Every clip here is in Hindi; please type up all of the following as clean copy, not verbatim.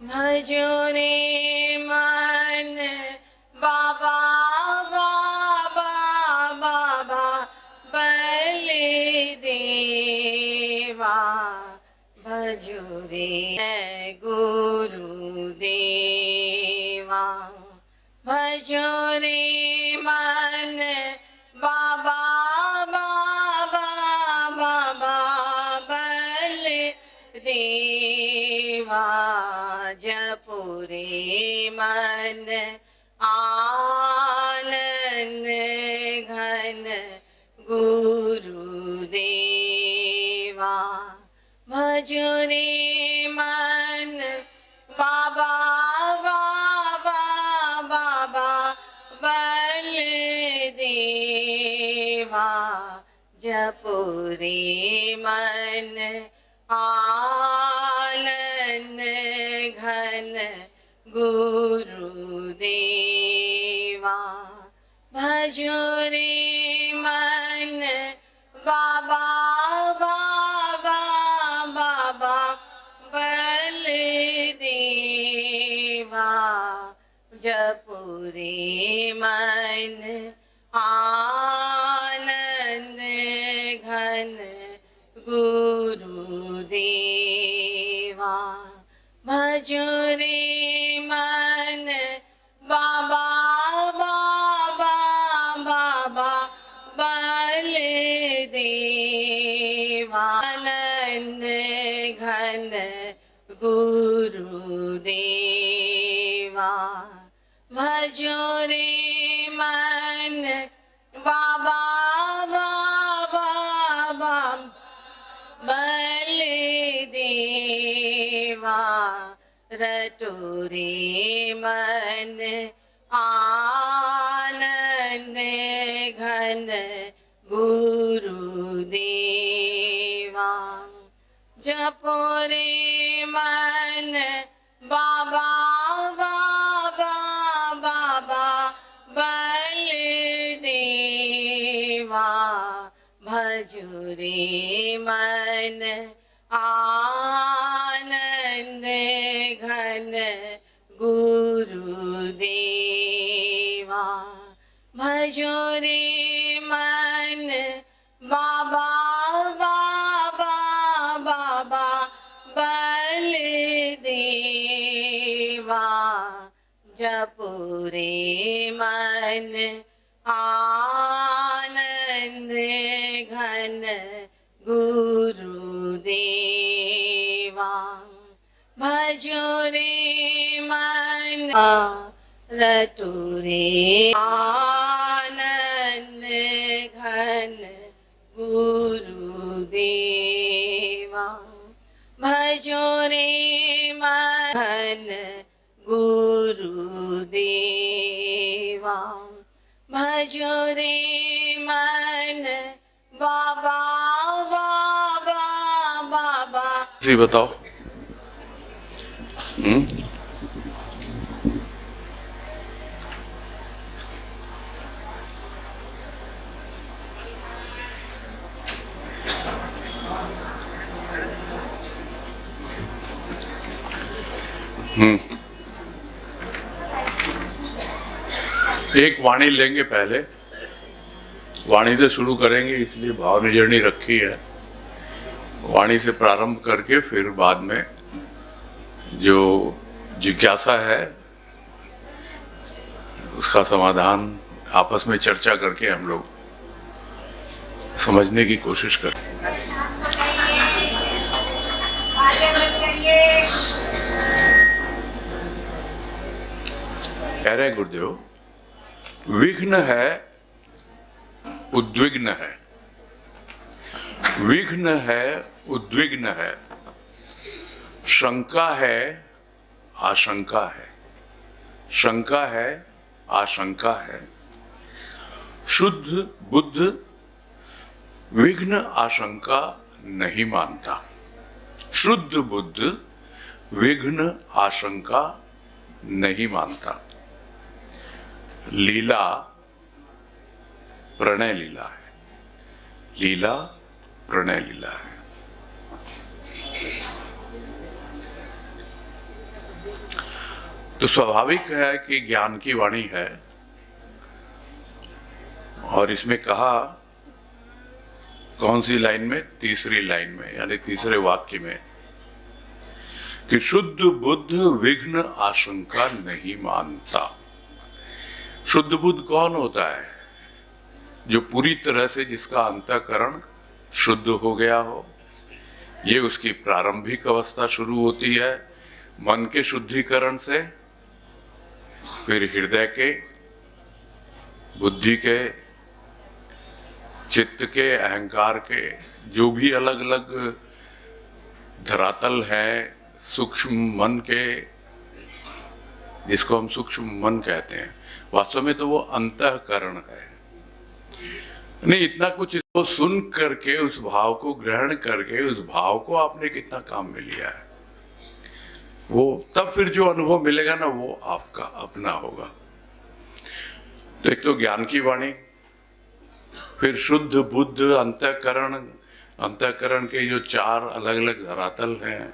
भजो रे मन बाबा बाबा बाबा बलदेवा। भजो रे गुरुदेवा। भजो रे मन बाबा बाबा बाबा बलदेवा। जपो रे मन आनंद घन गुरुदेवा। भजो रे मन बाबा बाबा बाबा बलदेवा। जपो रे मन आनंद घन गुरुदेवा। भजो रे मन बाबा बाबा बाबा बलदेवा। जपो रे मन आनंद घन गुरुदेवा। भजो रे मन बाबा बाबा बाबा बलदेवा। आनंद घन गुरुदेवा। भजो रे मन बाबा बाबा बाबा बलदेवा। रटो रे मन आनंद घन गुरुदेवा। जपो रे मन बाबा बाबा बाबा बलदेवा। भजो रे मन आनंद घन गुरुदेवा। भजो रे मन बाबा बाबा बाबा बलदेवा। जपो रे मन आनंद घन गुरुदेवा। भजो रे मन रटो रे आनंद घन गुरुदेवा। भजो रे मन गुरुदेवा। भजो रे मन बाबा बाबा बाबा। जी बताओ। एक वाणी लेंगे, पहले वाणी से शुरू करेंगे, इसलिए भाव निजरनी रखी है। वाणी से प्रारंभ करके फिर बाद में जो जिज्ञासा है उसका समाधान आपस में चर्चा करके हम लोग समझने की कोशिश करें। कह रहे गुरुदेव, विघ्न है, उद्विग्न है। विघ्न है, उद्विग्न है। शंका है, आशंका है। शंका है, आशंका है। शुद्ध बुद्ध विघ्न आशंका नहीं मानता। शुद्ध बुद्ध विघ्न आशंका नहीं मानता। लीला प्रणय लीला है। लीला प्रणय लीला है। तो स्वाभाविक है कि ज्ञान की वाणी है। और इसमें कहा कौन सी लाइन में? तीसरी लाइन में, यानी तीसरे वाक्य में, कि शुद्ध बुद्ध विघ्न आशंका नहीं मानता। शुद्ध बुद्ध कौन होता है? जो पूरी तरह से जिसका अंतःकरण शुद्ध हो गया हो। ये उसकी प्रारंभिक अवस्था शुरू होती है मन के शुद्धिकरण से, फिर हृदय के, बुद्धि के, चित्त के, अहंकार के, जो भी अलग अलग धरातल हैं सूक्ष्म मन के, जिसको हम सूक्ष्म मन कहते हैं, वास्तव में तो वो अंतःकरण है। नहीं, इतना कुछ इसको सुन करके, उस भाव को ग्रहण करके, उस भाव को आपने कितना काम में लिया है, वो तब फिर जो अनुभव मिलेगा ना, वो आपका अपना होगा। तो एक तो ज्ञान की वाणी, फिर शुद्ध बुद्ध अंतःकरण। अंतःकरण के जो चार अलग अलग धरातल हैं,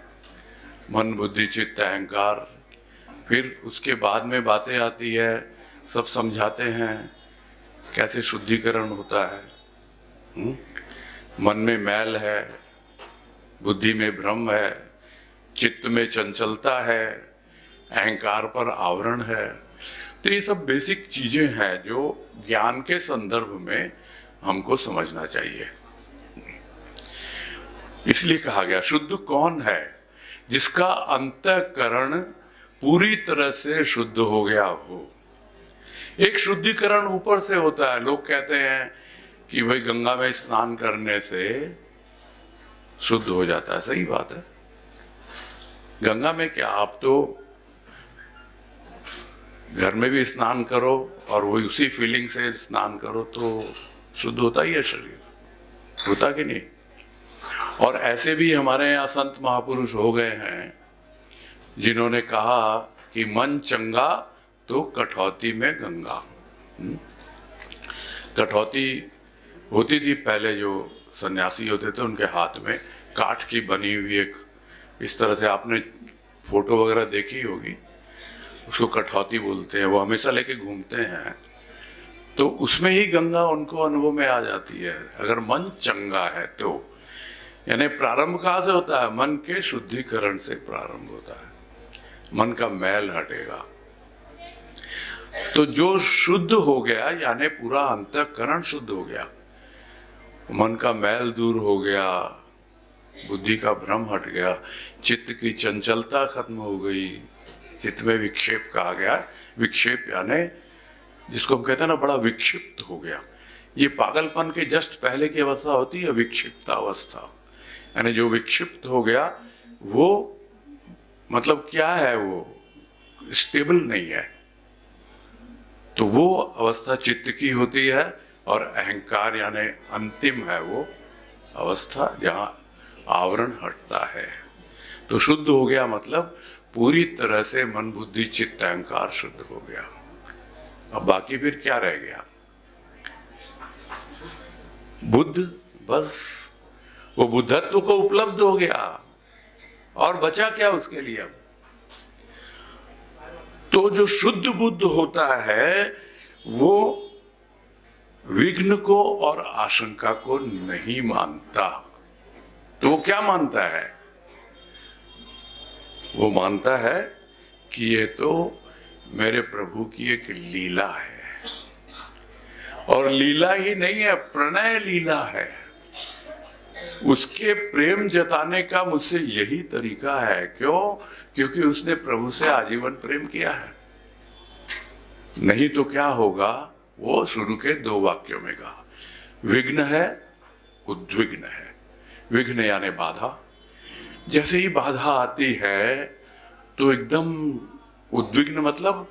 मन बुद्धि चित्त अहंकार। फिर उसके बाद में बातें आती है, सब समझाते हैं कैसे शुद्धिकरण होता है। मन में मैल है, बुद्धि में भ्रम है, चित्त में चंचलता है, अहंकार पर आवरण है। तो ये सब बेसिक चीजें हैं जो ज्ञान के संदर्भ में हमको समझना चाहिए। इसलिए कहा गया शुद्ध कौन है? जिसका अंतःकरण पूरी तरह से शुद्ध हो गया हो। एक शुद्धिकरण ऊपर से होता है। लोग कहते हैं कि भाई गंगा में स्नान करने से शुद्ध हो जाता है। सही बात है। गंगा में क्या, आप तो घर में भी स्नान करो और वही उसी फीलिंग से स्नान करो तो शुद्ध होता ही है शरीर, होता कि नहीं? और ऐसे भी हमारे यहाँ संत महापुरुष हो गए हैं जिन्होंने कहा कि मन चंगा तो कठौती में गंगा। कठौती होती थी पहले, जो सन्यासी होते थे उनके हाथ में काठ की बनी हुई एक, इस तरह से आपने फोटो वगैरह देखी होगी, उसको कठौती बोलते हैं। वो हमेशा लेके घूमते हैं, तो उसमें ही गंगा उनको अनुभव में आ जाती है अगर मन चंगा है तो। यानी प्रारंभ कहाँ से होता है? मन के शुद्धिकरण से प्रारंभ होता है। मन का मैल हटेगा तो जो शुद्ध हो गया, यानी पूरा अंतःकरण शुद्ध हो गया, मन का मैल दूर हो गया, बुद्धि का भ्रम हट गया, चित्त की चंचलता खत्म हो गई, चित्त में विक्षेप कहा गया। विक्षेप यानी जिसको हम कहते हैं ना, बड़ा विक्षिप्त हो गया। ये पागलपन के जस्ट पहले की अवस्था होती है विक्षिप्त अवस्था। यानी जो विक्षिप्त हो गया वो मतलब क्या है, वो स्टेबल नहीं है। तो वो अवस्था चित्त की होती है। और अहंकार यानी अंतिम है वो अवस्था जहां आवरण हटता है। तो शुद्ध हो गया मतलब पूरी तरह से मन बुद्धि चित्त अहंकार शुद्ध हो गया। अब बाकी फिर क्या रह गया? बुद्ध, बस वो बुद्धत्व को उपलब्ध हो गया और बचा क्या उसके लिए? अब तो जो शुद्ध बुद्ध होता है वो विघ्न को और आशंका को नहीं मानता। तो वो क्या मानता है? वो मानता है कि ये तो मेरे प्रभु की एक लीला है, और लीला ही नहीं है, प्रणय लीला है। उसके प्रेम जताने का मुझसे यही तरीका है। क्यों? क्योंकि उसने प्रभु से आजीवन प्रेम किया है। नहीं तो क्या होगा? वो शुरू के 2 वाक्यों में कहा, विघ्न है, उद्विग्न है। विघ्न यानी बाधा। जैसे ही बाधा आती है तो एकदम उद्विग्न मतलब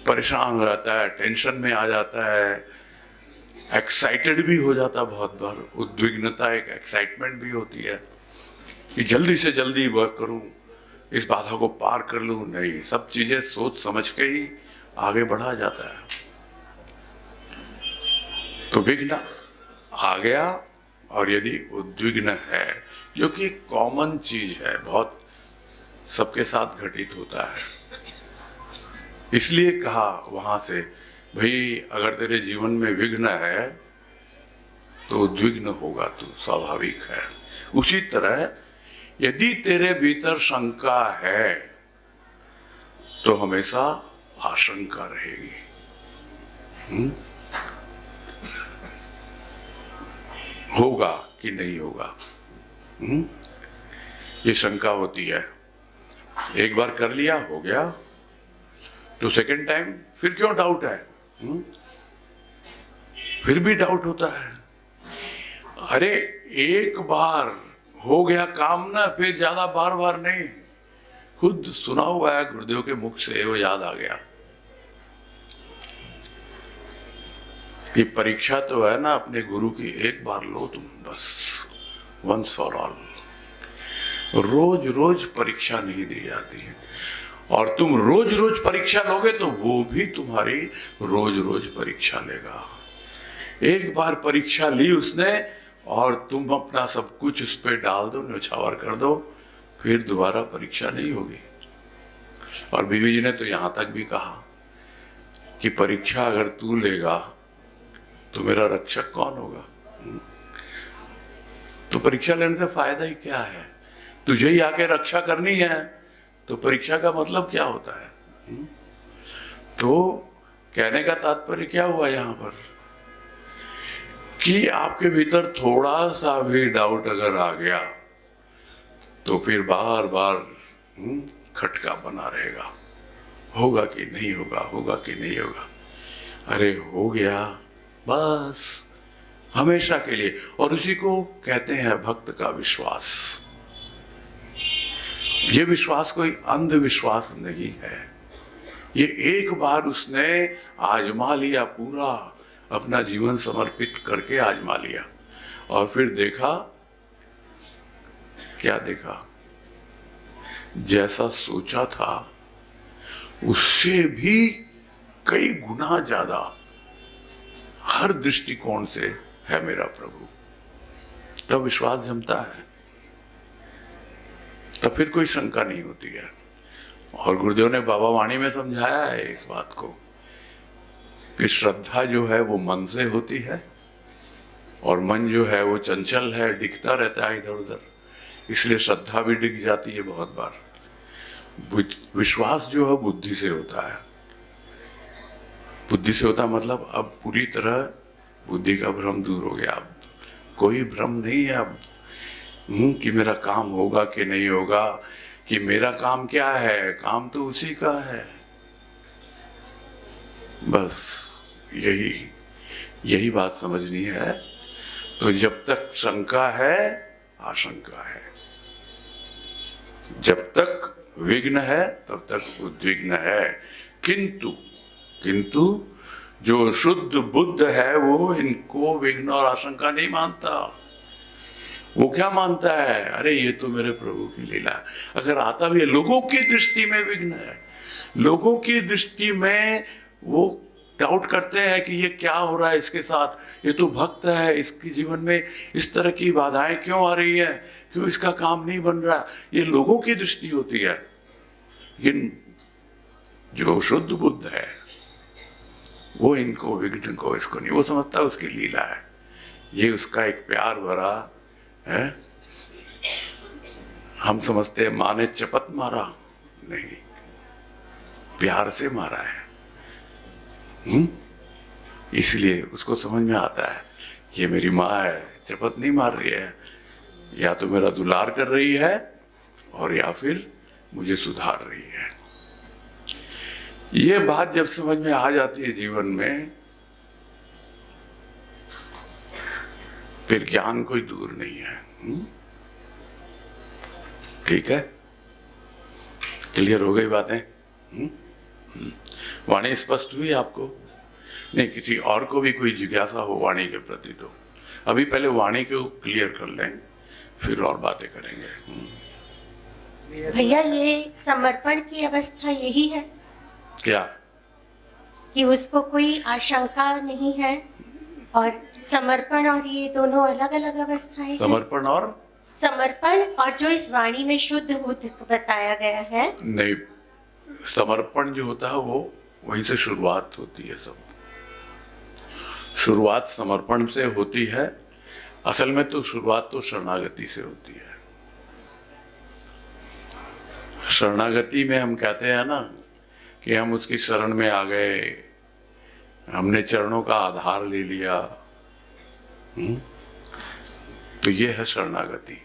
परेशान हो जाता है, टेंशन में आ जाता है, एक्साइटेड भी हो जाता। बहुत बार उद्विग्नता एक एक्साइटमेंट भी होती है कि जल्दी से जल्दी वर्क करूं, इस बाधा को पार कर लूं। नहीं, सब चीजें सोच समझ के ही आगे बढ़ा जाता है। तो विघ्न आ गया। और यदि उद्विग्न है, जो कि कॉमन चीज है, बहुत सबके साथ घटित होता है। इसलिए कहा वहां से, भाई अगर तेरे जीवन में विघ्न है तो उद्विग्न होगा, तो स्वाभाविक है। उसी तरह यदि तेरे भीतर शंका है तो हमेशा आशंका रहेगी। होगा कि नहीं होगा, ये शंका होती है। एक बार कर लिया, हो गया, तो सेकंड टाइम फिर क्यों डाउट है? फिर भी डाउट होता है। अरे एक बार हो गया काम ना, फिर ज्यादा बार बार नहीं। खुद सुना हुआ है गुरुदेव के मुख से, वो याद आ गया कि परीक्षा तो है ना अपने गुरु की, एक बार लो तुम बस, वंस फॉर ऑल। रोज रोज परीक्षा नहीं दी जाती है, और तुम रोज रोज परीक्षा लोगे तो वो भी तुम्हारी रोज रोज परीक्षा लेगा। एक बार परीक्षा ली उसने और तुम अपना सब कुछ उस पर डाल दो, न्यौछावर कर दो, फिर दोबारा परीक्षा नहीं होगी। और बीवी जी ने तो यहां तक भी कहा कि परीक्षा अगर तू लेगा तो मेरा रक्षक कौन होगा? तो परीक्षा लेने से फायदा ही क्या है? तुझे ही आके रक्षा करनी है, तो परीक्षा का मतलब क्या होता है? तो कहने का तात्पर्य क्या हुआ यहां पर कि आपके भीतर थोड़ा सा भी डाउट अगर आ गया तो फिर बार बार खटका बना रहेगा, होगा कि नहीं होगा, होगा कि नहीं होगा। अरे हो गया बस, हमेशा के लिए। और उसी को कहते हैं भक्त का विश्वास। ये विश्वास कोई अंधविश्वास नहीं है। ये एक बार उसने आजमा लिया, पूरा अपना जीवन समर्पित करके आजमा लिया, और फिर देखा, क्या देखा? जैसा सोचा था उससे भी कई गुना ज्यादा हर दृष्टिकोण से है मेरा प्रभु। तब विश्वास जमता है, तब फिर कोई शंका नहीं होती है। और गुरुदेव ने बाबा वाणी में समझाया है इस बात को कि श्रद्धा जो है वो मन से होती है, और मन जो है वो चंचल है, डिगता रहता है इधर उधर, इसलिए श्रद्धा भी डिग जाती है बहुत बार। विश्वास जो है बुद्धि से होता है। बुद्धि से होता मतलब अब पूरी तरह बुद्धि का भ्रम दूर हो गया, अब कोई भ्रम नहीं है अब कि मेरा काम होगा कि नहीं होगा, कि मेरा काम क्या है, काम तो उसी का है। बस यही बात समझनी है। तो जब तक शंका है आशंका है, जब तक विघ्न है तब तक उद्विग्न है। किंतु जो शुद्ध बुद्ध है वो इनको विघ्न और आशंका नहीं मानता। वो क्या मानता है? अरे ये तो मेरे प्रभु की लीला है। अगर आता भी है, लोगों की दृष्टि में विघ्न है, लोगों की दृष्टि में वो डाउट करते हैं कि ये क्या हो रहा है इसके साथ, ये तो भक्त है, इसके जीवन में इस तरह की बाधाएं क्यों आ रही हैं, क्यों इसका काम नहीं बन रहा, ये लोगों की दृष्टि होती है। लेकिन जो शुद्ध बुद्ध है वो इनको विघ्न को इसको नहीं, वो समझता है उसकी लीला है, ये उसका एक प्यार भरा है। हम समझते हैं माँ ने चपत मारा, नहीं, प्यार से मारा है। इसलिए उसको समझ में आता है कि ये मेरी माँ है, चपत नहीं मार रही है, या तो मेरा दुलार कर रही है और या फिर मुझे सुधार रही है। ये बात जब समझ में आ जाती है जीवन में, फिर ज्ञान कोई दूर नहीं है। ठीक है, क्लियर हो गई बातें? वाणी स्पष्ट हुई आपको? नहीं, किसी और को भी कोई जिज्ञासा हो वाणी के प्रति तो अभी पहले वाणी को क्लियर कर लें, फिर और बातें करेंगे। भैया, ये समर्पण की अवस्था यही है क्या कि उसको कोई आशंका नहीं है, और समर्पण और ये दोनों अलग अलग अवस्थाएं हैं? समर्पण और समर्पण और जो इस वाणी में शुद्ध बुद्ध बताया गया है, नहीं, समर्पण जो होता है वो वहीं से शुरुआत होती है। सब शुरुआत समर्पण से होती है। असल में तो शुरुआत तो शरणागति से होती है। शरणागति में हम कहते हैं ना कि हम उसकी शरण में आ गए, हमने चरणों का आधार ले लिया। तो ये है शरणागति।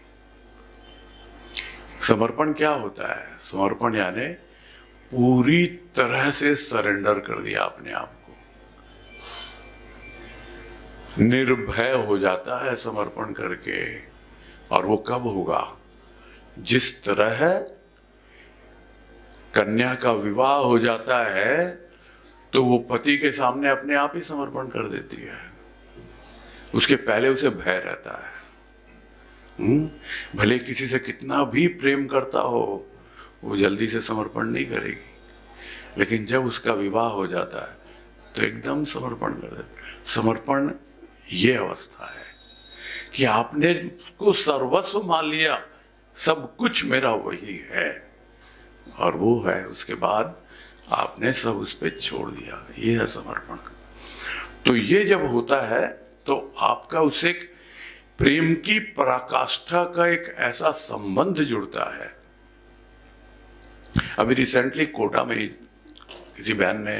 समर्पण क्या होता है? समर्पण यानी पूरी तरह से सरेंडर कर दिया अपने आप को, निर्भय हो जाता है समर्पण करके। और वो कब होगा? जिस तरह कन्या का विवाह हो जाता है तो वो पति के सामने अपने आप ही समर्पण कर देती है। उसके पहले उसे भय रहता है। भले किसी से कितना भी प्रेम करता हो, वो जल्दी से समर्पण नहीं करेगी। लेकिन जब उसका विवाह हो जाता है तो एकदम समर्पण कर देता है। समर्पण ये अवस्था है कि आपने उसको सर्वस्व मान लिया, सब कुछ मेरा वही है, और वो है। उसके बाद आपने सब उस पर छोड़ दिया। ये है समर्पण। तो ये जब होता है तो आपका उससे एक प्रेम की पराकाष्ठा का एक ऐसा संबंध जुड़ता है। अभी रिसेंटली कोटा में ही किसी बहन ने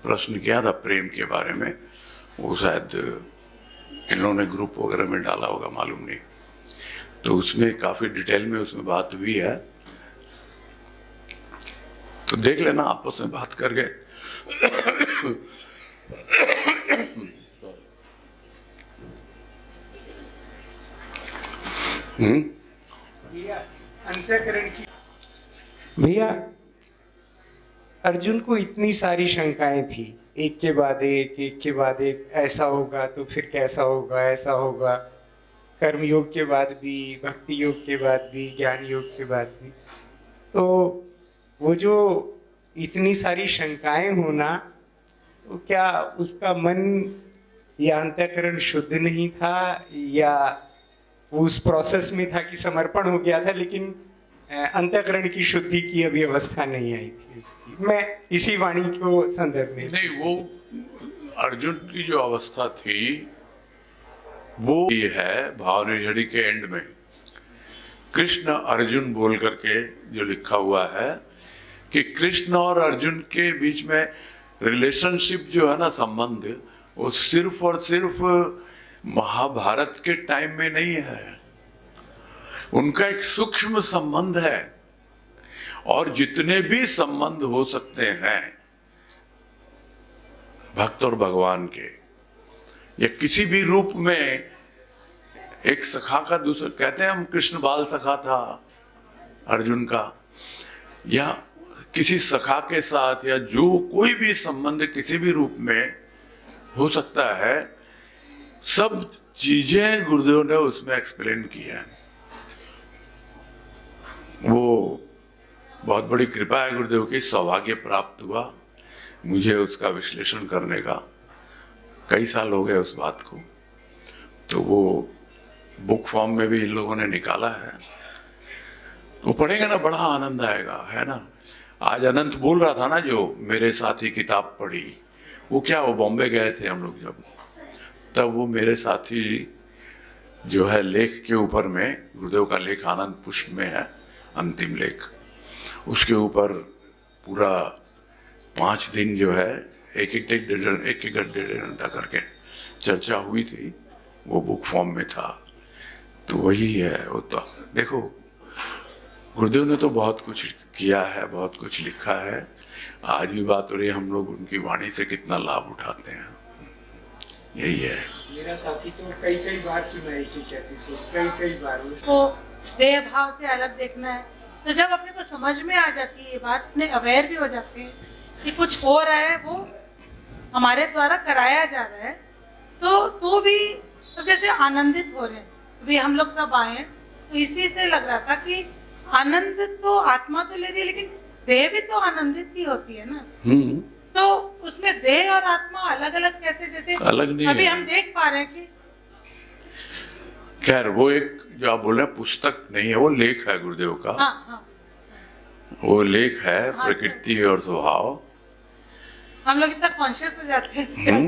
प्रश्न किया था प्रेम के बारे में। वो शायद इन्होंने ग्रुप वगैरह में डाला होगा, मालूम नहीं। तो उसमें काफी डिटेल में उसमें बात हुई है, तो देख लेना आपस में बात करके। अंतःकरण की भैया, अर्जुन को इतनी सारी शंकाएं थी, एक के बाद एक, ऐसा होगा तो फिर कैसा होगा, ऐसा होगा, कर्म योग के बाद भी, भक्ति योग के बाद भी, ज्ञान योग के बाद भी। तो वो जो इतनी सारी शंकाएं होना, तो क्या उसका मन या अंतःकरण शुद्ध नहीं था, या उस प्रोसेस में था कि समर्पण हो गया था लेकिन अंतःकरण की शुद्धि की अभी अवस्था नहीं आई थी उसकी? मैं इसी वाणी को संदर्भ में नहीं, वो अर्जुन की जो अवस्था थी वो ये है भावनिर्झरी के एंड में कृष्ण अर्जुन बोल करके जो लिखा हुआ है कि कृष्ण और अर्जुन के बीच में रिलेशनशिप जो है ना, संबंध, वो सिर्फ और सिर्फ महाभारत के टाइम में नहीं है। उनका एक सूक्ष्म संबंध है। और जितने भी संबंध हो सकते हैं भक्त और भगवान के, या किसी भी रूप में, एक सखा का दूसरा, कहते हैं हम कृष्ण बाल सखा था अर्जुन का, या किसी सखा के साथ, या जो कोई भी संबंध किसी भी रूप में हो सकता है, सब चीजें गुरुदेव ने उसमें एक्सप्लेन की है। वो बहुत बड़ी कृपा है गुरुदेव की, सौभाग्य प्राप्त हुआ मुझे उसका विश्लेषण करने का। कई साल हो गए उस बात को, तो वो बुक फॉर्म में भी इन लोगों ने निकाला है। वो पढ़ेंगे ना, बड़ा आनंद आएगा, है ना। आज अनंत बोल रहा था ना, जो मेरे साथ ही किताब पढ़ी, वो क्या, वो बॉम्बे गए थे हम लोग जब, तब वो मेरे साथी जो है लेख के ऊपर में, गुरुदेव का लेख आनंद पुष्प में है, अंतिम लेख, उसके ऊपर पूरा 5 दिन जो है एक डेढ़ घंटा करके चर्चा हुई थी। वो बुक फॉर्म में था। तो वही है वो। तो देखो, गुरुदेव ने तो बहुत कुछ किया है, बहुत कुछ लिखा है। आज भी बात हो रही है, हम लोग उनकी वाणी से कितना लाभ उठाते हैं, यही है। मेरा साथी तो कई बार सुना है कि कई बार उसको देह भाव से अलग देखना है। तो जब अपने को समझ में आ जाती है ये बात, अपने अवेयर भी हो जाते हैं कि कुछ हो रहा है, वो हमारे द्वारा कराया जा रहा है, तो भी तो जैसे आनंदित हो रहे हैं। अभी हम लोग सब आए हैं, तो इसी से लग रहा था कि आनंद तो आत्मा तो ले रही है, लेकिन देह भी तो आनंदित ही होती है ना। तो उसमें देह और आत्मा अलग अलग कैसे, जैसे अलग नहीं अभी है। हम देख पा रहे हैं कि खैर वो एक जो आप बोल रहे हैं पुस्तक नहीं है, वो लेख है गुरुदेव का। हाँ हाँ, वो लेख है हाँ, प्रकृति और स्वभाव। हम लोग इतना कॉन्शियस हो जाते हैं,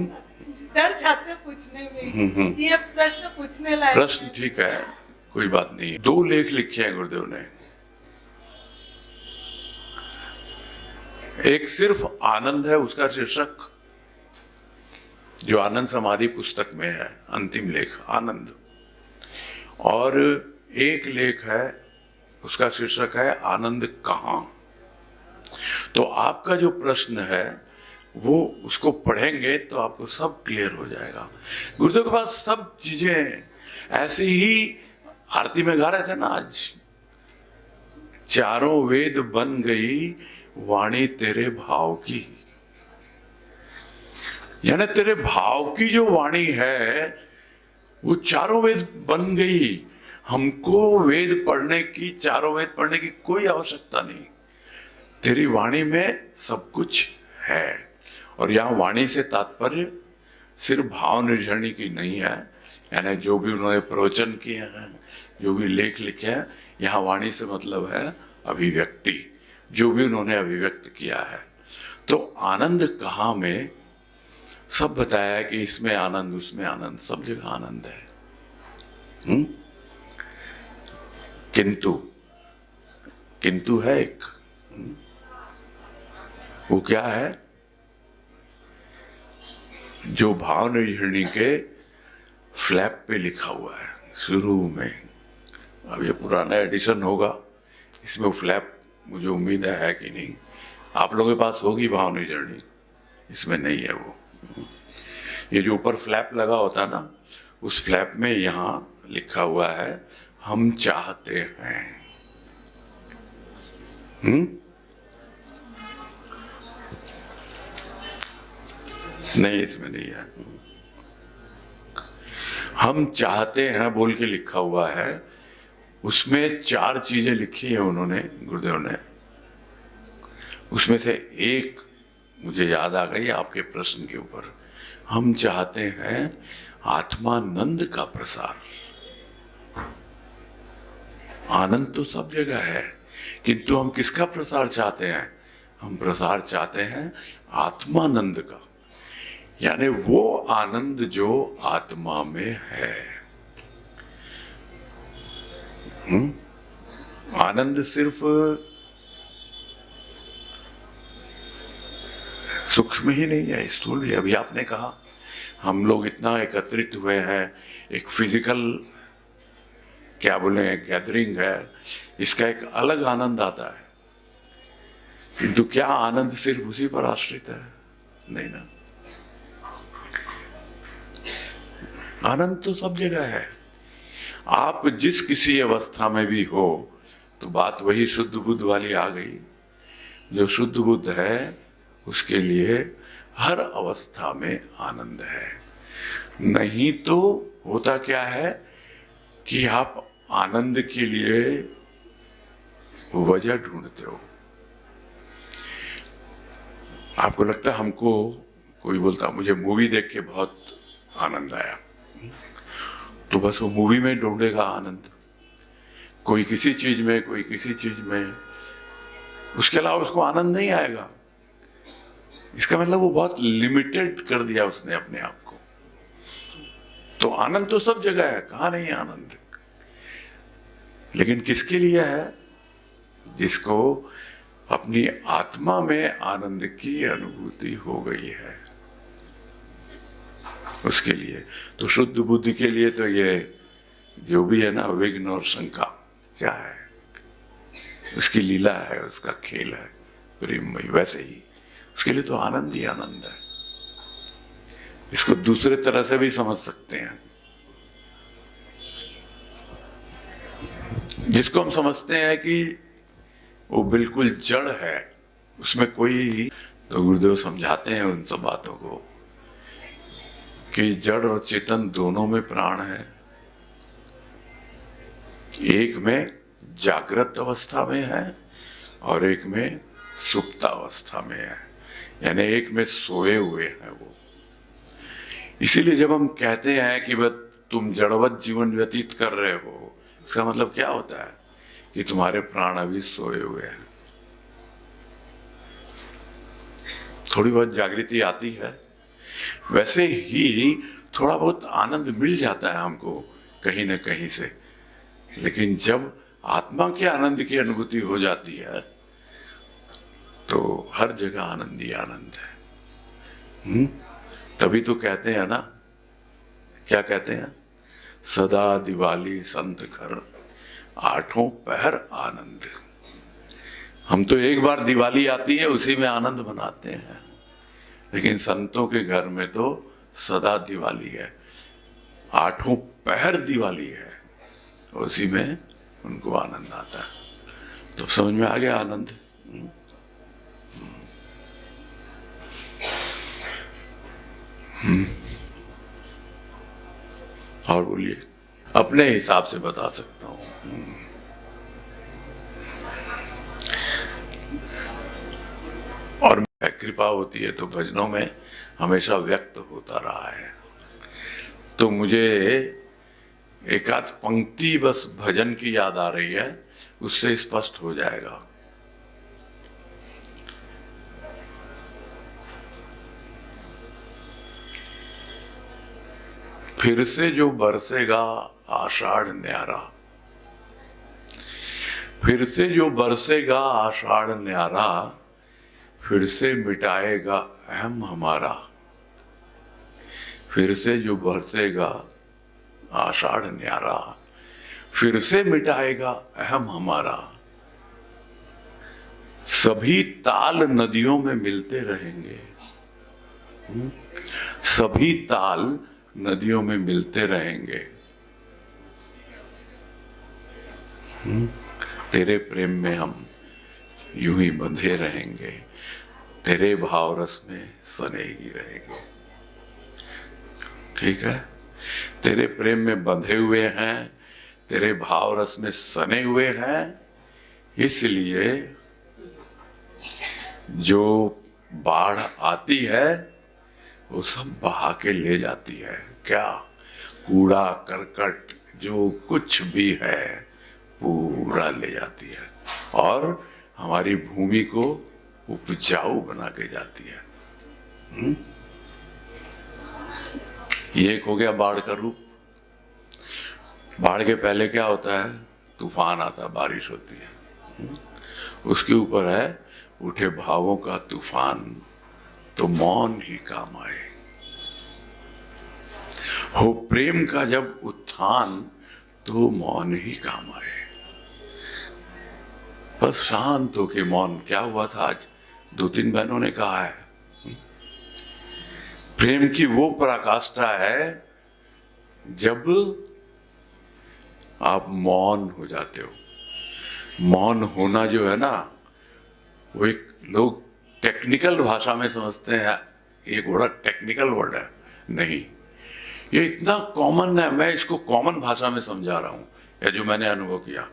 डर जाते हैं पूछने में, ये प्रश्न पूछने लायक प्रश्न है। ठीक है, कोई बात नहीं। 2 लेख लिखे हैं गुरुदेव ने। एक सिर्फ आनंद है, उसका शीर्षक जो आनंद समाधि पुस्तक में है, अंतिम लेख आनंद। और एक लेख है, उसका शीर्षक है आनंद कहाँ। तो आपका जो प्रश्न है वो उसको पढ़ेंगे तो आपको सब क्लियर हो जाएगा। गुरुदेव के पास सब चीजें ऐसे ही आरती में गा रहे थे ना आज, चारों वेद बन गई वाणी तेरे भाव की। यानी तेरे भाव की जो वाणी है वो चारों वेद बन गई। हमको वेद पढ़ने की, चारों वेद पढ़ने की कोई आवश्यकता नहीं, तेरी वाणी में सब कुछ है। और यहाँ वाणी से तात्पर्य सिर्फ भाव निर्जरणी की नहीं है, यानी जो भी उन्होंने प्रवचन किए हैं, जो भी लेख लिखे हैं, यहाँ वाणी से मतलब है अभिव्यक्ति, जो भी उन्होंने अभिव्यक्त किया है। तो आनंद कहाँ में सब बताया है कि इसमें आनंद, उसमें आनंद, सब जगह आनंद है। किंतु है एक, वो क्या है? जो भाव निर्जरणी के फ्लैप पे लिखा हुआ है शुरू में। अब ये पुराना एडिशन होगा, इसमें वो फ्लैप मुझे उम्मीद है कि नहीं, आप लोगों के पास होगी भाव निर्जरणी, इसमें नहीं है वो। ये जो ऊपर फ्लैप लगा होता है ना, उस फ्लैप में यहाँ लिखा हुआ है हम चाहते हैं। नहीं, इसमें नहीं है। हम चाहते हैं बोल के लिखा हुआ है, उसमें 4 चीजें लिखी है उन्होंने, गुरुदेव ने। उसमें से एक मुझे याद आ गई आपके प्रश्न के ऊपर। हम चाहते हैं आत्मानंद का प्रसार। आनंद तो सब जगह है, किंतु हम किसका प्रसार चाहते हैं? हम प्रसार चाहते हैं आत्मानंद का, यानी वो आनंद जो आत्मा में है। आनंद सिर्फ सूक्ष्म ही नहीं है, स्थूल भी। अभी आपने कहा हम लोग इतना एकत्रित हुए हैं, एक फिजिकल क्या बोले गैदरिंग है, इसका एक अलग आनंद आता है, किंतु क्या आनंद सिर्फ उसी पर आश्रित है? नहीं ना, आनंद तो सब जगह है। आप जिस किसी अवस्था में भी हो, तो बात वही शुद्ध बुद्ध वाली आ गई। जो शुद्ध बुद्ध है उसके लिए हर अवस्था में आनंद है। नहीं तो होता क्या है कि आप आनंद के लिए वजह ढूंढते हो। आपको लगता है, हमको कोई बोलता मुझे मूवी देख के बहुत आनंद आया, तो बस वो मूवी में ढूंढेगा आनंद, कोई किसी चीज में, कोई किसी चीज में, उसके अलावा उसको आनंद नहीं आएगा। इसका मतलब वो बहुत लिमिटेड कर दिया उसने अपने आप को। तो आनंद तो सब जगह है, कहाँ नहीं है आनंद, लेकिन किसके लिए है? जिसको अपनी आत्मा में आनंद की अनुभूति हो गई है, उसके लिए। तो शुद्ध बुद्धि के लिए तो ये जो भी है ना, विघ्न और शंका क्या है, उसकी लीला है, उसका खेल है प्रेममय। वैसे ही उसके लिए तो आनंद ही आनंद है। इसको दूसरे तरह से भी समझ सकते हैं। जिसको हम समझते हैं कि वो बिल्कुल जड़ है, उसमें कोई, तो गुरुदेव समझाते हैं उन सब बातों को कि जड़ और चेतन दोनों में प्राण है। एक में जागृत अवस्था में है और एक में सुप्त अवस्था में है, यानी एक में सोए हुए हैं वो। इसीलिए जब हम कहते हैं कि बस तुम जड़वत जीवन व्यतीत कर रहे हो, इसका मतलब क्या होता है कि तुम्हारे प्राण अभी सोए हुए हैं। थोड़ी बहुत जागृति आती है, वैसे ही थोड़ा बहुत आनंद मिल जाता है हमको कहीं ना कहीं से, लेकिन जब आत्मा के आनंद की अनुभूति हो जाती है तो हर जगह आनंद ही आनंद है। तभी तो कहते हैं ना, क्या कहते हैं, सदा दिवाली संत घर, आठों पहर आनंद। हम तो एक बार दिवाली आती है उसी में आनंद मनाते हैं, लेकिन संतों के घर में तो सदा दिवाली है, आठों पहर दिवाली है, उसी में उनको आनंद आता है। तो समझ में आ गया आनंद। और बोलिए, अपने हिसाब से बता सकता हूं। और कृपा होती है तो भजनों में हमेशा व्यक्त होता रहा है, तो मुझे एक आध पंक्ति बस भजन की याद आ रही है, उससे स्पष्ट हो जाएगा। फिर से जो बरसेगा आषाढ़ न्यारा, फिर से जो बरसेगा आषाढ़ न्यारा, फिर से मिटाएगा अहम हमारा। फिर से जो बरसेगा आषाढ़ न्यारा, फिर से मिटाएगा अहम हमारा। सभी ताल नदियों में मिलते रहेंगे, सभी ताल नदियों में मिलते रहेंगे। तेरे प्रेम में हम यूं ही बंधे रहेंगे, तेरे भाव रस में सने ही रहेंगे। ठीक है, तेरे प्रेम में बंधे हुए हैं, तेरे भाव रस में सने हुए हैं, इसलिए जो बाढ़ आती है वो सब बहा के ले जाती है। क्या? कूड़ा करकट जो कुछ भी है पूरा ले जाती है और हमारी भूमि को उपजाऊ बना के जाती है। ये एक हो गया बाढ़ का रूप। बाढ़ के पहले क्या होता है? तूफान आता, बारिश होती है। उसके ऊपर है उठे भावों का तूफान, तो मौन ही काम आए। हो प्रेम का जब उत्थान, तो मौन ही काम आए। बस शांत हो के मौन। क्या हुआ था आज? 2-3 बहनों ने कहा है, प्रेम की वो पराकाष्ठा है जब आप मौन हो जाते हो। मौन होना जो है ना, वो एक लोग टेक्निकल भाषा में समझते हैं, ये बड़ा टेक्निकल वर्ड है। नहीं, ये इतना कॉमन है, मैं इसको कॉमन भाषा में समझा रहा हूं, या जो मैंने अनुभव किया।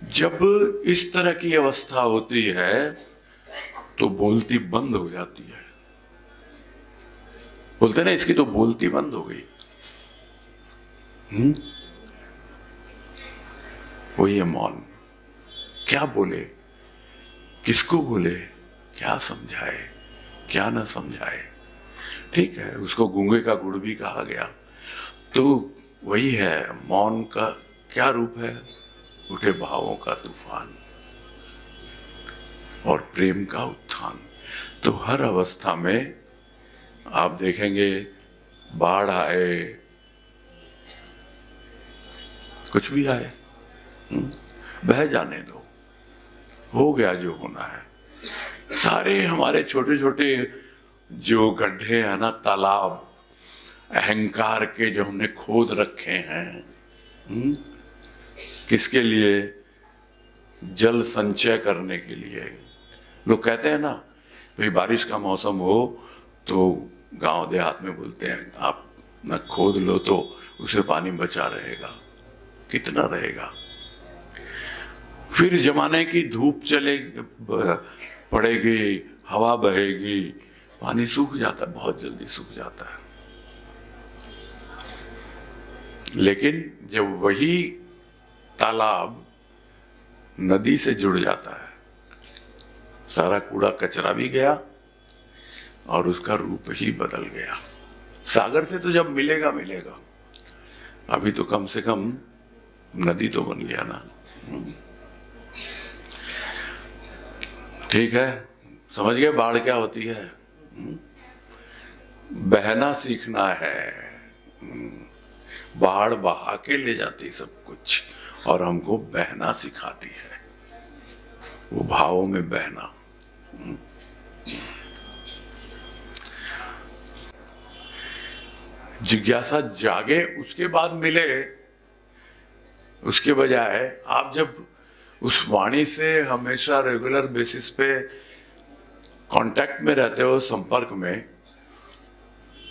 जब इस तरह की अवस्था होती है तो बोलती बंद हो जाती है। बोलते ना, इसकी तो बोलती बंद हो गई। वही है मौन। क्या बोले, किसको बोले, क्या समझाए, क्या ना समझाए। ठीक है, उसको गूंगे का गुड़ भी कहा गया। तो वही है, मौन का क्या रूप है? उठे भावों का तूफान और प्रेम का उत्थान। तो हर अवस्था में आप देखेंगे, बाढ़ आए, कुछ भी आए, बह जाने दो, हो गया जो होना है। सारे हमारे छोटे छोटे जो गड्ढे हैं ना, तालाब अहंकार के जो हमने खोद रखे हैं, किसके लिए? जल संचय करने के लिए। लोग कहते हैं ना, भाई बारिश का मौसम हो तो गांव देहात में बोलते हैं, आप न खोद लो तो उसे पानी बचा रहेगा। कितना रहेगा? फिर जमाने की धूप चले पड़ेगी, हवा बहेगी, पानी सूख जाता है, बहुत जल्दी सूख जाता है। लेकिन जब वही तालाब नदी से जुड़ जाता है, सारा कूड़ा कचरा भी गया और उसका रूप ही बदल गया। सागर से तो जब मिलेगा मिलेगा, अभी तो कम से कम नदी तो बन गया ना। ठीक है, समझ गए बाढ़ क्या होती है? बहना सीखना है। बाढ़ बहा के ले जाती सब कुछ और हमको बहना सिखाती है, वो भावों में बहना। जिज्ञासा जागे उसके बाद मिले, उसके बजाय आप जब उस वाणी से हमेशा रेगुलर बेसिस पे कांटेक्ट में रहते हो, संपर्क में,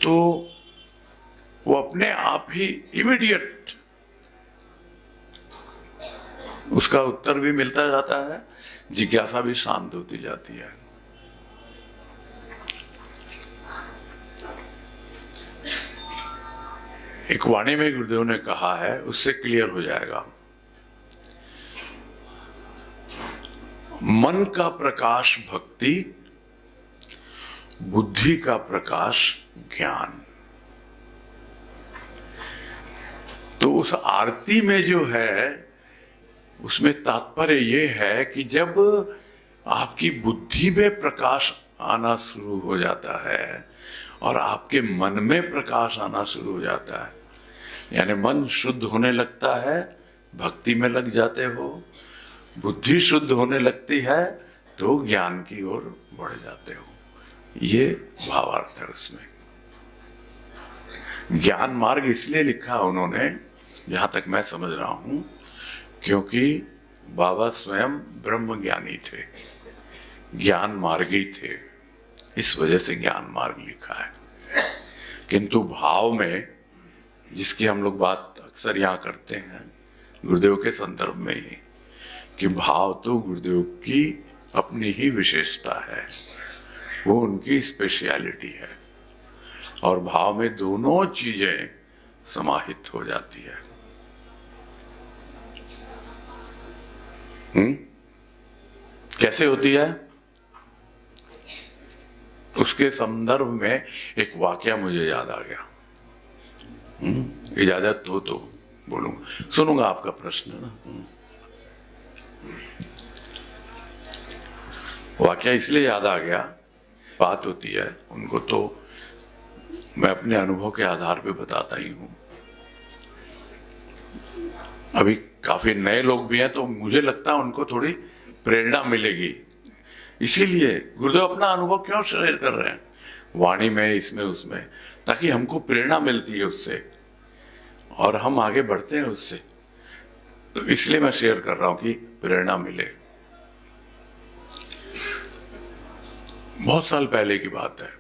तो वो अपने आप ही इमीडिएट उसका उत्तर भी मिलता जाता है, जिज्ञासा भी शांत होती जाती है। एक वाणी में गुरुदेव ने कहा है, उससे क्लियर हो जाएगा। मन का प्रकाश भक्ति, बुद्धि का प्रकाश ज्ञान। तो उस आरती में जो है उसमें तात्पर्य ये है कि जब आपकी बुद्धि में प्रकाश आना शुरू हो जाता है और आपके मन में प्रकाश आना शुरू हो जाता है, यानी मन शुद्ध होने लगता है, भक्ति में लग जाते हो, बुद्धि शुद्ध होने लगती है तो ज्ञान की ओर बढ़ जाते हो। ये भावार्थ है उसमें। ज्ञान मार्ग इसलिए लिखा उन्होंने, जहां तक मैं समझ रहा हूं, क्योंकि बाबा स्वयं ब्रह्म ज्ञानी थे, ज्ञान मार्गी थे, इस वजह से ज्ञान मार्ग लिखा है। किंतु भाव में, जिसकी हम लोग बात अक्सर यहाँ करते हैं गुरुदेव के संदर्भ में ही, कि भाव तो गुरुदेव की अपनी ही विशेषता है, वो उनकी स्पेशलिटी है, और भाव में दोनों चीजें समाहित हो जाती है। कैसे होती है? उसके संदर्भ में एक वाकया मुझे याद आ गया। इजाजत हो तो बोलूंगा, सुनूंगा आपका प्रश्न ना। वाकया इसलिए याद आ गया, बात होती है उनको तो मैं अपने अनुभव के आधार पे बताता ही हूं। अभी काफी नए लोग भी हैं तो मुझे लगता है उनको थोड़ी प्रेरणा मिलेगी, इसीलिए गुरुदेव अपना अनुभव क्यों शेयर कर रहे हैं वाणी में, इसमें उसमें, ताकि हमको प्रेरणा मिलती है उससे और हम आगे बढ़ते हैं उससे। तो इसलिए मैं शेयर कर रहा हूं कि प्रेरणा मिले। बहुत साल पहले की बात है,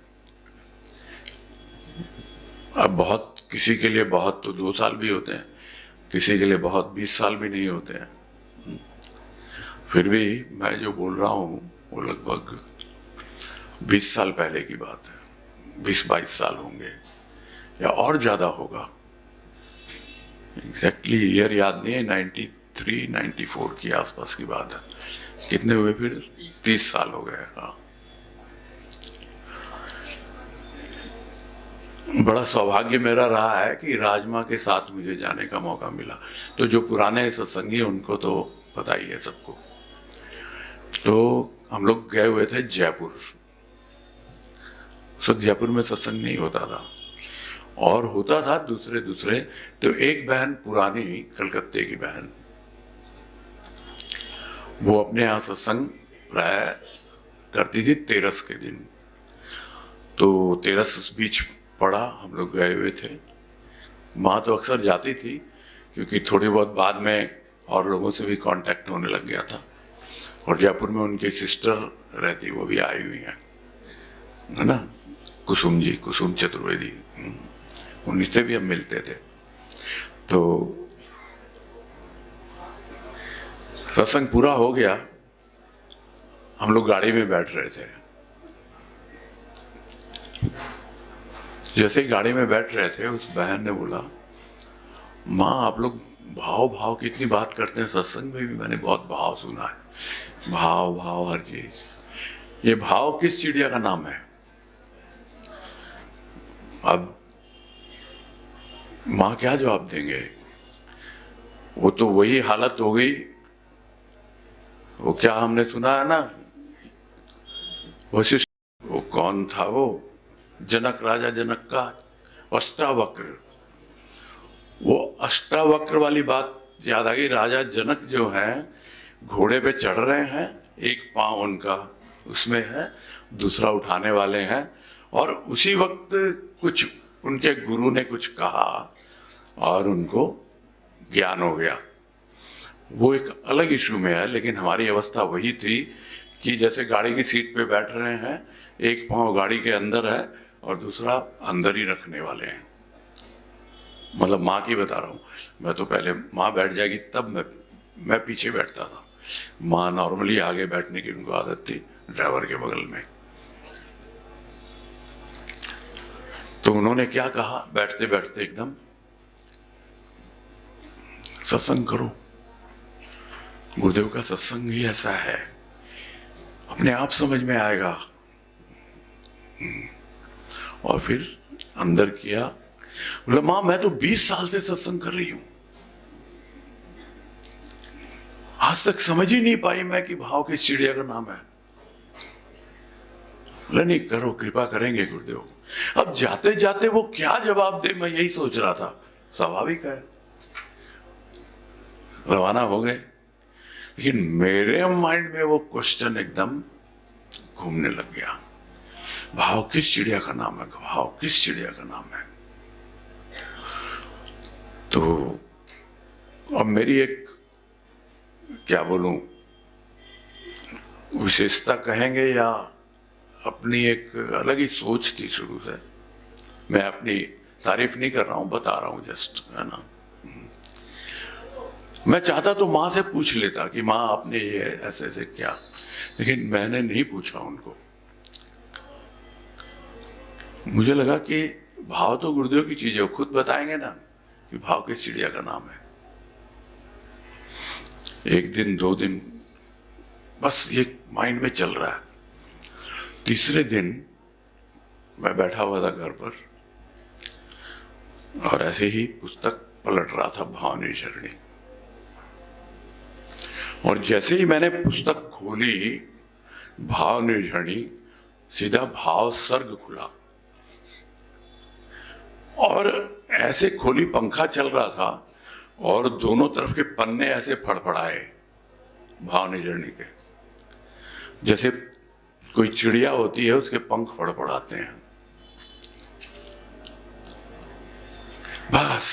अब बहुत, किसी के लिए बहुत तो 2 साल भी होते हैं, किसी के लिए बहुत 20 साल भी नहीं होते हैं। फिर भी मैं जो बोल रहा हूं वो लगभग 20 साल पहले की बात है, 20-22 साल होंगे या और ज्यादा होगा। एग्जैक्टली ईयर याद नहीं है, 93-94 की आसपास की बात है। कितने हुए फिर? 30 साल हो गए। हाँ, बड़ा सौभाग्य मेरा रहा है कि राजमा के साथ मुझे जाने का मौका मिला। तो जो पुराने सत्संगी उनको तो पता ही है सबको। तो हम लोग गए हुए थे जयपुर। उस वक्त जयपुर में सत्संग नहीं होता था, और होता था दूसरे। तो एक बहन, पुरानी कलकत्ते की बहन, वो अपने यहाँ सत्संग प्राय करती थी 13 के दिन। तो 13 उस बीच पड़ा, हम लोग गए हुए थे। माँ तो अक्सर जाती थी क्योंकि थोड़ी बहुत बाद में और लोगों से भी कांटेक्ट होने लग गया था, और जयपुर में उनकी सिस्टर रहती, वो भी आई हुई हैं, है ना, कुसुम जी, कुसुम चतुर्वेदी, उनसे भी हम मिलते थे। तो सत्संग पूरा हो गया, हम लोग गाड़ी में बैठ रहे थे। जैसे ही गाड़ी में बैठ रहे थे, उस बहन ने बोला, माँ आप लोग भाव भाव की इतनी बात करते हैं, सत्संग में भी मैंने बहुत भाव सुना है, भाव भाव हर चीज। ये भाव किस चिड़िया का नाम है? अब माँ क्या जवाब देंगे? वो तो वही हालत हो गई। वो क्या हमने सुना है ना, वशिष्ठ, वो कौन था वो, जनक, राजा जनक का अष्टावक्र, वो अष्टावक्र वाली बात याद आ गई। राजा जनक जो है घोड़े पे चढ़ रहे हैं, एक पांव उनका उसमें है, दूसरा उठाने वाले हैं, और उसी वक्त कुछ उनके गुरु ने कुछ कहा और उनको ज्ञान हो गया। वो एक अलग इशू में है, लेकिन हमारी अवस्था वही थी कि जैसे गाड़ी की सीट पे बैठ रहे हैं, एक पांव गाड़ी के अंदर है और दूसरा अंदर ही रखने वाले हैं। मतलब माँ की बता रहा हूँ, मैं तो पहले माँ बैठ जाएगी तब मैं पीछे बैठता था। माँ नॉर्मली आगे बैठने की उनको आदत थी, ड्राइवर के बगल में। तो उन्होंने क्या कहा बैठते बैठते एकदम, सत्संग करो। गुरुदेव का सत्संग ही ऐसा है, अपने आप समझ में आएगा। और फिर अंदर किया, बोला माँ मैं तो 20 साल से सत्संग कर रही हूं, आज तक समझ ही नहीं पाई मैं कि भाव किस चिड़िया का नाम है। बोला नहीं, करो, कृपा करेंगे गुरुदेव। अब जाते जाते वो क्या जवाब दे, मैं यही सोच रहा था। स्वाभाविक है, रवाना हो गए, लेकिन मेरे माइंड में वो क्वेश्चन एकदम घूमने लग गया, भाव किस चिड़िया का नाम है, भाव किस चिड़िया का नाम है। तो अब मेरी एक, क्या बोलूं, विशेषता कहेंगे या अपनी एक अलग ही सोच थी शुरू से। मैं अपनी तारीफ नहीं कर रहा हूं, बता रहा हूं जस्ट, है ना। मैं चाहता तो माँ से पूछ लेता कि माँ आपने ये ऐसे ऐसे क्या, लेकिन मैंने नहीं पूछा उनको। मुझे लगा कि भाव तो गुरुदेव की चीज है, वो खुद बताएंगे ना कि भाव किस चिड़िया का नाम है। एक दिन, 2 दिन, बस ये माइंड में चल रहा है। तीसरे दिन मैं बैठा हुआ था घर पर और ऐसे ही पुस्तक पलट रहा था, भावनिर्झरणी। और जैसे ही मैंने पुस्तक खोली, भावनिर्झरणी, सीधा भाव सर्ग खुला और ऐसे खोली, पंखा चल रहा था और दोनों तरफ के पन्ने ऐसे फड़फड़ाए भावनिर्झरणी के, जैसे कोई चिड़िया होती है उसके पंख फड़फड़ाते हैं। बस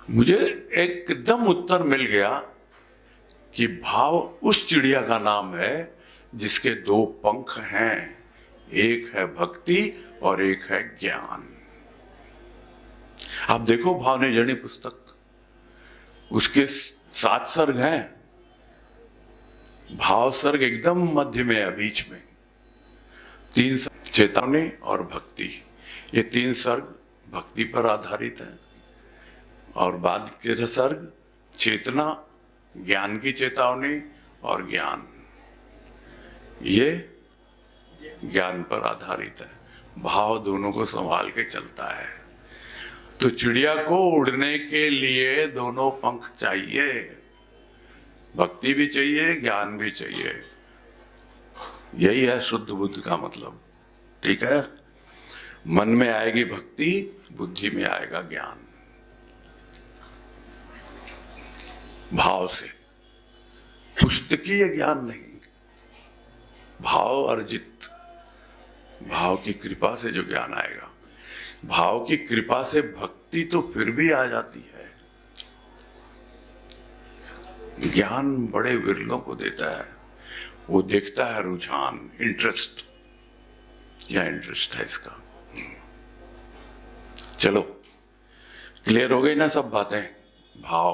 मुझे एकदम उत्तर मिल गया कि भाव उस चिड़िया का नाम है जिसके 2 पंख हैं, एक है भक्ति और एक है ज्ञान। आप देखो भावनिर्झरणी पुस्तक, उसके 7 सर्ग हैं, भाव सर्ग एकदम मध्य में है, बीच में 3 चेतावनी और भक्ति। ये 3 सर्ग भक्ति पर आधारित है और बाद के सर्ग चेतना, ज्ञान की चेतावनी और ज्ञान, ये ज्ञान पर आधारित है। भाव दोनों को संभाल के चलता है। तो चिड़िया को उड़ने के लिए दोनों पंख चाहिए, भक्ति भी चाहिए, ज्ञान भी चाहिए। यही है शुद्ध बुद्धि का मतलब, ठीक है। मन में आएगी भक्ति, बुद्धि में आएगा ज्ञान, भाव से। पुस्तकीय ज्ञान नहीं, भाव अर्जित, भाव की कृपा से जो ज्ञान आएगा। भाव की कृपा से भक्ति तो फिर भी आ जाती है, ज्ञान बड़े विरलों को देता है। वो देखता है रुझान, इंटरेस्ट, क्या इंटरेस्ट है इसका। चलो, क्लियर हो गई ना सब बातें, भाव।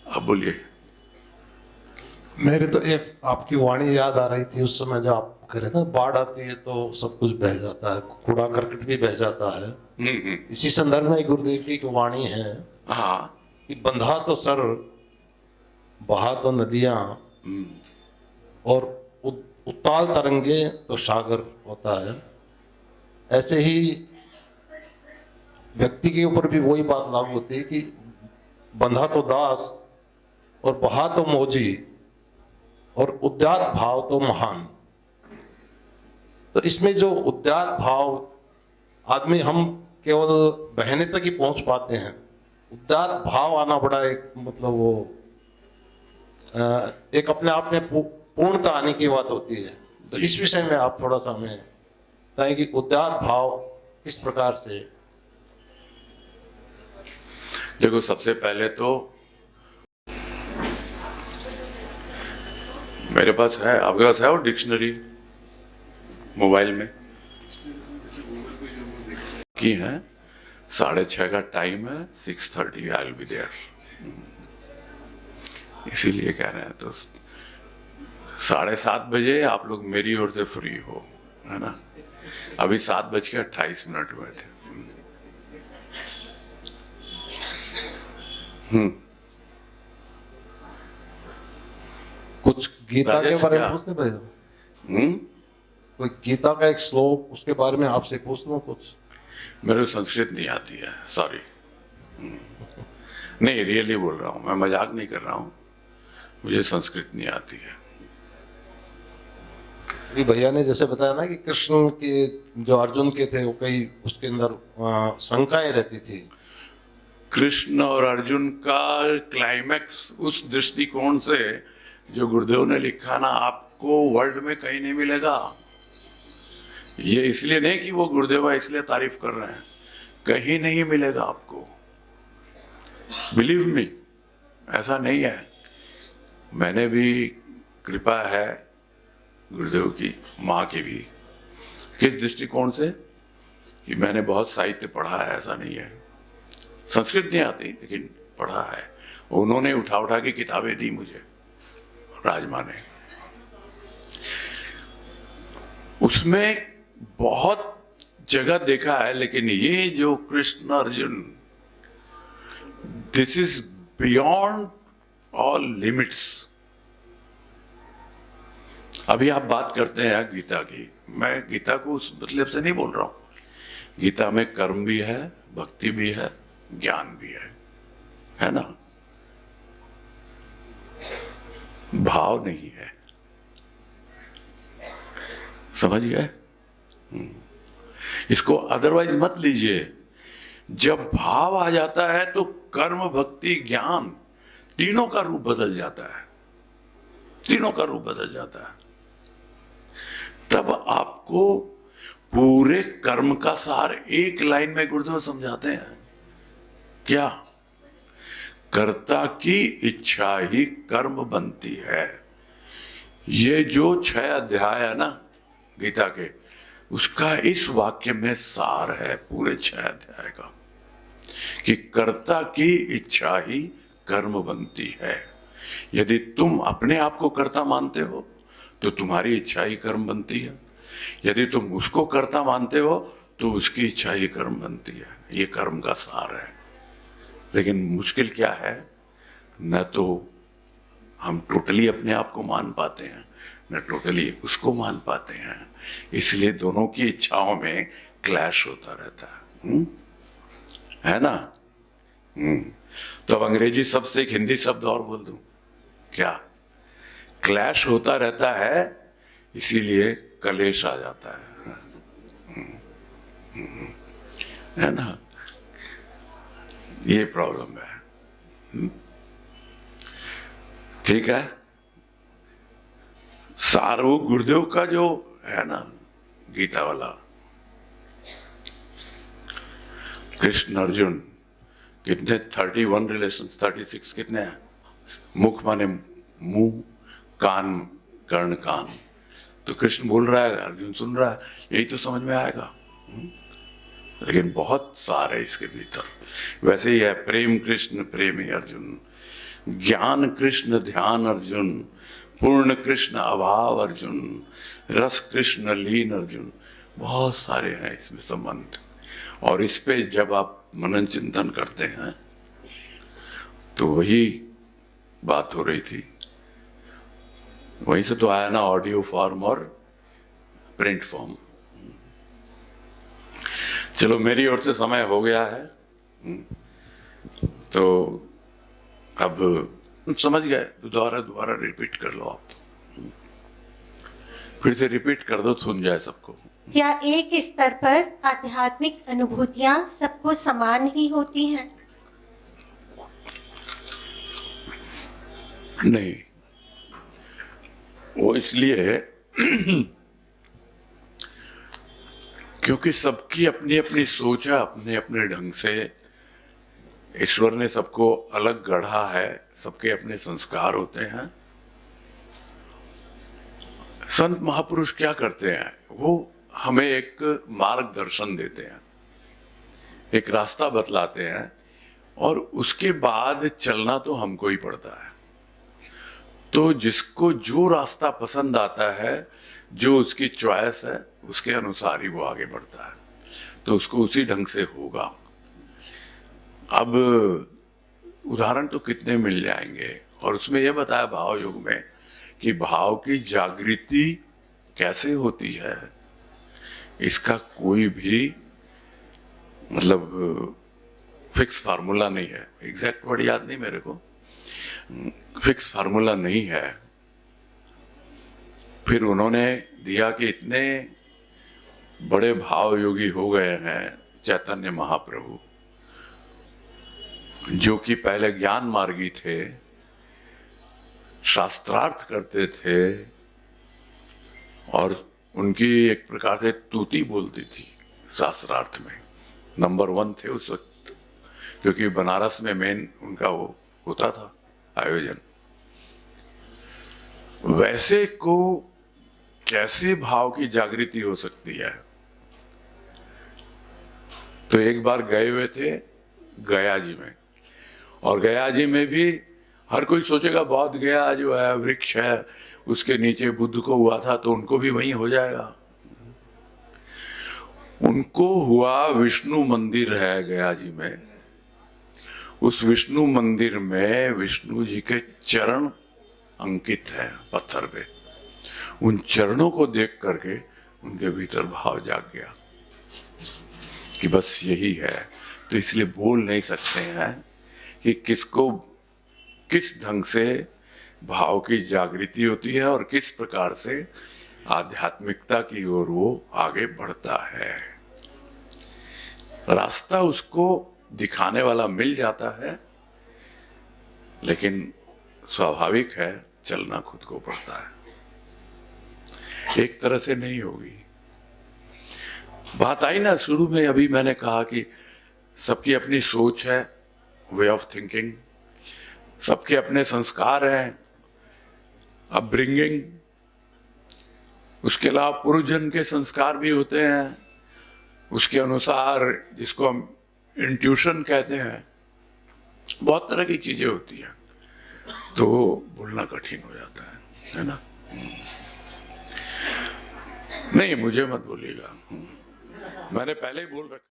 अब बोलिए। मेरे तो एक आपकी वाणी याद आ रही थी उस समय, जो आप कह रहे थे बाढ़ आती है तो सब कुछ बह जाता है, कूड़ा करकट भी बह जाता है। इसी संदर्भ में गुरुदेव की एक वाणी है, हाँ। कि बंधा तो सर, बहा तो नदियां, और उताल तरंगे तो सागर होता है। ऐसे ही व्यक्ति के ऊपर भी वही बात लागू होती है कि बंधा तो दास और बहा तो मौजी और उद्यात भाव तो महान। तो इसमें जो उद्यात भाव, आदमी हम केवल बहने तक ही पहुंच पाते हैं, उद्यात भाव आना बड़ा एक मतलब वो एक अपने आप में पूर्णता आने की बात होती है। तो इस विषय में आप थोड़ा सा हमें बताएं कि उद्यात भाव किस प्रकार से। देखो, सबसे पहले तो मेरे पास है, आपके पास है वो डिक्शनरी मोबाइल में की है। 6:30 का टाइम है, 6:30 आई विल बी देयर, इसीलिए कह रहे हैं। तो 7:30 बजे आप लोग मेरी ओर से फ्री हो, है ना। अभी 7:28 हुए थे। कुछ गीता के राजेश, बारे में क्या? पूछते भैया, कोई गीता का एक श्लोक, उसके बारे में आपसे पूछ लो कुछ। मेरे को संस्कृत नहीं आती है, सॉरी। नहीं, रियली बोल रहा हूँ, मैं मजाक नहीं कर रहा हूँ, मुझे संस्कृत नहीं आती है। अभी भैया ने जैसे बताया ना कि कृष्ण के जो अर्जुन के थे वो कई उसके अंदर शंकाएं रहती थी। कृष्ण और अर्जुन का क्लाइमैक्स उस दृष्टिकोण से जो गुरुदेव ने लिखा ना, आपको वर्ल्ड में कहीं नहीं मिलेगा। ये इसलिए नहीं कि वो गुरुदेव इसलिए तारीफ कर रहे हैं, कहीं नहीं मिलेगा आपको, बिलीव मी, ऐसा नहीं है। मैंने भी, कृपा है गुरुदेव की, माँ की भी। किस दृष्टिकोण से? कि मैंने बहुत साहित्य पढ़ा है, ऐसा नहीं है। संस्कृत नहीं आती लेकिन पढ़ा है। उन्होंने उठा उठा के किताबें दी मुझे, राजमा ने। उसमें बहुत जगह देखा है, लेकिन ये जो Krishna Arjun, this is beyond all limits. अभी आप बात करते हैं गीता की, मैं गीता को उस मतलब से नहीं बोल रहा हूं। गीता में कर्म भी है, भक्ति भी है, ज्ञान भी है ना। भाव नहीं है, समझ गए? इसको अदरवाइज मत लीजिए। जब भाव आ जाता है तो कर्म, भक्ति, ज्ञान तीनों का रूप बदल जाता है, तीनों का रूप बदल जाता है। तब आपको पूरे कर्म का सार एक लाइन में गुरुदेव समझाते हैं। क्या? कर्ता की इच्छा ही कर्म बनती है। ये जो 6 अध्याय है ना गीता के, उसका इस वाक्य में सार है पूरे 6 अध्याय का, कि कर्ता की इच्छा ही कर्म बनती है। यदि तुम अपने आप को कर्ता मानते हो तो तुम्हारी इच्छा ही कर्म बनती है। यदि तुम उसको कर्ता मानते हो तो उसकी इच्छा ही कर्म बनती है। ये कर्म का सार है। लेकिन मुश्किल क्या है, न तो हम टोटली अपने आप को मान पाते हैं, न टोटली उसको मान पाते हैं। इसलिए दोनों की इच्छाओं में क्लैश होता रहता है ना। तो अब अंग्रेजी शब्द से एक हिंदी शब्द और बोल दूं क्या? क्लैश होता रहता है, इसीलिए कलेश आ जाता है ना। ये प्रॉब्लम है। ठीक है। सारो गुरुदेव का जो है ना गीता वाला, कृष्ण अर्जुन कितने 31 रिलेशंस, 36 कितने हैं? मुख माने मुंह, कान कर्ण कान। तो कृष्ण बोल रहा है, अर्जुन सुन रहा है, यही तो समझ में आएगा। लेकिन बहुत सार है इसके भीतर। वैसे ही है, प्रेम कृष्ण प्रेमी अर्जुन, ज्ञान कृष्ण ध्यान अर्जुन, पूर्ण कृष्ण अभाव अर्जुन, रस कृष्ण लीन अर्जुन। बहुत सारे हैं इसमें संबंध। और इस पे जब आप मनन चिंतन करते हैं तो वही बात हो रही थी, वहीं से तो आया ना ऑडियो फॉर्म और प्रिंट फॉर्म। चलो मेरी ओर से समय हो गया है, तो अब समझ गए तो दोबारा रिपीट कर लो आप, फिर से रिपीट कर दो, सुन जाए सबको। क्या एक स्तर पर आध्यात्मिक अनुभूतियां सबको समान ही होती हैं? नहीं, वो इसलिए है क्योंकि सबकी अपनी अपनी सोच है, अपने अपने ढंग से ईश्वर ने सबको अलग गढ़ा है, सबके अपने संस्कार होते हैं। संत महापुरुष क्या करते हैं, वो हमें एक मार्गदर्शन देते हैं, एक रास्ता बतलाते हैं, और उसके बाद चलना तो हमको ही पड़ता है। तो जिसको जो रास्ता पसंद आता है, जो उसकी चॉइस है, उसके अनुसार ही वो आगे बढ़ता है, तो उसको उसी ढंग से होगा। अब उदाहरण तो कितने मिल जाएंगे, और उसमें यह बताया भाव योग में कि भाव की जागृति कैसे होती है, इसका कोई भी मतलब फिक्स फार्मूला नहीं है। एग्जैक्ट वर्ड याद नहीं मेरे को, फिक्स फार्मूला नहीं है। फिर उन्होंने दिया कि इतने बड़े भाव योगी हो गए हैं चैतन्य महाप्रभु, जो कि पहले ज्ञान मार्गी थे, शास्त्रार्थ करते थे, और उनकी एक प्रकार से तूती बोलती थी शास्त्रार्थ में, नंबर 1 थे उस वक्त, क्योंकि बनारस में मेन उनका वो होता था आयोजन। वैसे को कैसे भाव की जागृति हो सकती है? तो एक बार गए हुए थे गया जी में, और गया जी में भी हर कोई सोचेगा बौद्ध गया जो है वृक्ष है, उसके नीचे बुद्ध को हुआ था, तो उनको भी वहीं हो जाएगा। उनको हुआ विष्णु मंदिर है गया जी में, उस विष्णु मंदिर में विष्णु जी के चरण अंकित है पत्थर पे। उन चरणों को देख करके उनके भीतर भाव जाग गया कि बस यही है। तो इसलिए बोल नहीं सकते हैं कि किसको किस ढंग से भाव की जागृति होती है और किस प्रकार से आध्यात्मिकता की ओर वो आगे बढ़ता है। रास्ता उसको दिखाने वाला मिल जाता है, लेकिन स्वाभाविक है चलना खुद को पड़ता है, एक तरह से नहीं होगी। बात आई ना शुरू में, अभी मैंने कहा कि सबकी अपनी सोच है, वे ऑफ थिंकिंग, सबके अपने संस्कार हैं, अपब्रिंगिंग, उसके अलावा पूर्वजन्म के संस्कार भी होते हैं, उसके अनुसार जिसको हम इंट्यूशन कहते हैं, बहुत तरह की चीजें होती हैं, तो बोलना कठिन हो जाता है ना। नहीं, मुझे मत बोलिएगा, मैंने पहले ही बोल रखा।